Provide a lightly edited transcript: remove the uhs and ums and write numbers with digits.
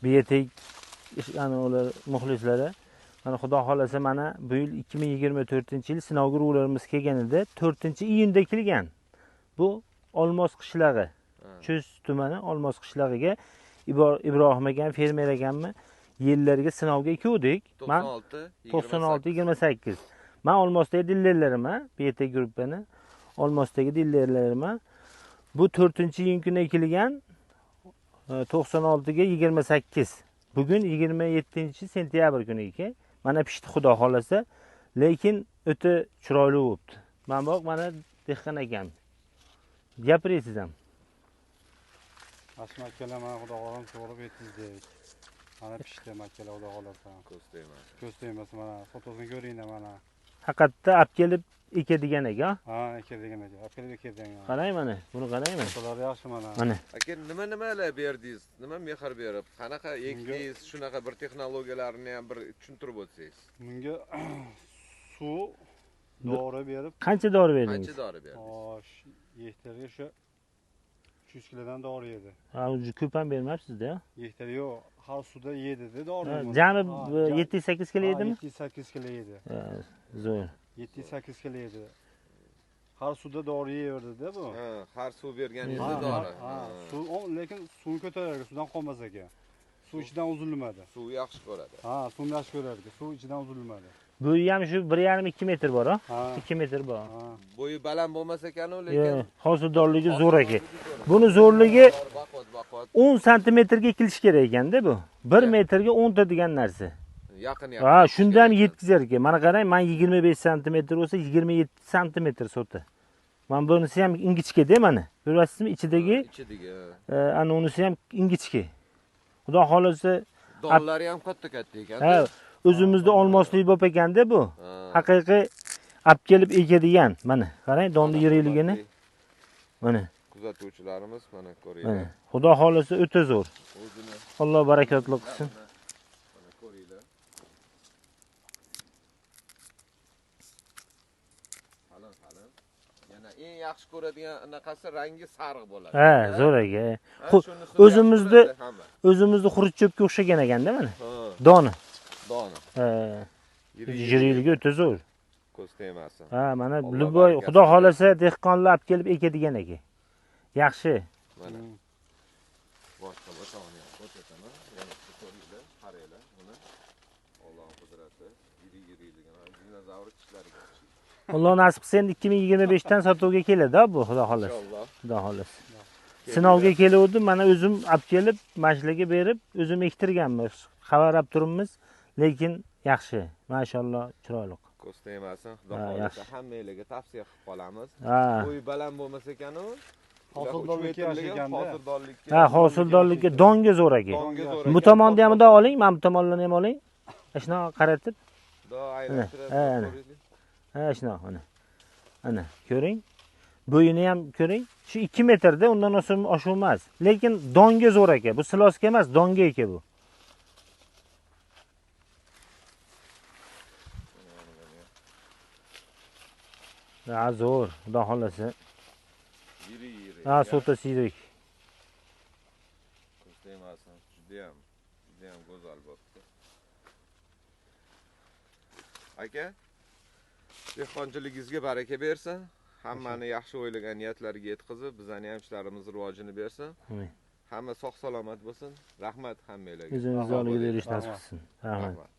Biyetek yani ular muxlislari. Mana xudo xolasa mana bu yil 2024-yil sinovga urug'larimiz kelganida 4-iyunda kelgan. Bu Olmos qishlog'i. Chust tumani Olmos qishlog'iga Ibrohim akam fermer akamni yerlariga sinovga keldik. Men 96-28. Men Olmosdagi dillerlarim, Biyetek gruppani Olmosdagi dillerlarim. Bu 4-iyun kuni ekilgan 96 ga 28. Bugun 27-sentyabr kuniki. Mana pishdi xudo xolasa, lekin o'ta chiroyli bo'libdi. Men bak mana dehqon akam. Gapirasiz ham. Asmakkalar mana xudo xolam to'g'ri yetkazdik. Mana pishdi makkalar xudo xolasa. Ko'z tegmas mana fotosini ko'ringlar mana. Haqiqatda olib kelib ekadigan aka. Ha, ekadigan aka. Olib kelib ekadigan. Qarang mana, buni qarang mana. Ular yaxshi mana. Mana. Aka nimalar berdingiz? Nima mehr berib, qanaqa ekdingiz? Shunaqa bir texnologiyalarni ham bir tushuntirib o'tsangiz. Bunga suv, dori berib. Qancha dori berdingiz? Qancha dori berdingiz? Gektarga shu 300 kilodan dori yedi. Ha, ko'p ham bermabsiz-da. Gektar yo'q, har suvda yedi-da dori. Jami 7-8 kilo yedimi? 7-8 kilo yedi. Zo'r. 7-8 kilo yedi. Har suvda dori yeverdi-da bu. Ha, har suv berganingizda dori. Ha, suv, lekin suvni ko'taradi, suvdan qolmas ekan. Suv ichidan uzilmadi. Suv yaxshi ko'radi. Ha, suvni yaxshi ko'radi. Suv ichidan uzilmadi. Bo'yi ham shu 1,5-2 metr bor, ha? 2 metr bor. Bo'yi baland bo'lmas ekan-u, lekin hosildorligi zo'r ekan. Buni zo'rligi 10 santimetrga ekilish kerak ekanda bu. 1 metrga 10 ta degan narsa. Yaqin. Ha, shunda ham yetkazar ekan. Mana qarang, men 25 santimetr bo'lsa 27 santimetr soti. Men bunisi ham ingichka-da mana. Ko'ryapsizmi? Ichidagi. Ana unisi ham ingichka. Xudo xolasa donlari ham katta-katta ekan. Ha, o'zimizda olmoslik bo'lib ekanda bu. Haqiqiy olib kelib ekadigan. Mana, qarang, donni yirikligini. Mana. Kuzatuvchilarimiz mana ko'ringlar. Xudo xolasa o'ta zo'r. Alloh barakotli qilsin. Mana ko'ringlar. Qalin. Yana eng yaxshi ko'radigan anaqasi rangi sariq bo'ladi. Ha, zo'r aka. O'zimizda xurut cho'pga o'xshagan ekanda mana. Doni. Ha. Yirikligi o'ta zo'r. Ko'z tegmasin. Ha, mana Luboy xudo xolasa dehqonlar olib kelib ekadigan aka. Yaxshi. Mana. Boshqa o'tani o'tataman. Yana ko'ringlar, qaranglar buni. Alloh qudrati, yirikligini, dinozavr tishlariga o'xshaydi. Alloh nasib qilsa endi 2025 dan sotuvga keladi bu xudo xolasa. Inshaalloh. Xudo xolasa. Sinovga keluvdim, mana o'zim olib kelib, mashinaga berib, o'zim ektirganmiz. Xabar olib turibmiz, lekin yaxshi. Mashalloh, chiroyli. Ko'z tegmasin. Xudo xolasa hammalarga tavsiya qilib qolamiz. Bo'yi baland bo'lmas ekan-u. Hosildorlikka yaxshi ekanda. Ha, hosildorlikka donga zo'r aka. Bu tomonda ham da oling, men bu tomonlarni ham oling. Shuna qaratib. Ha, shuna mana. Ana, ko'ring. Bo'yini ham ko'ring. Shu 2 metrda, undan oshmas. Lekin donga zo'r aka. Bu siloska emas, donga aka bu. Ha, zo'r, xudo xolasa. Yiri. Ha, sota siydik. Ko'z tegmasin. Judayam go'zal bo'libdi. Aka, dehqonchiligingizga baraka bersin. Hammani yaxshi o'ylagan niyatlariga yetkazib, bizning ham ishlarimiz rivojini bersin. Amin. Hamma sog' salomat bo'lsin. Rahmat hammalarga. O'zingiz olib berish nasib qilsin. Rahmat.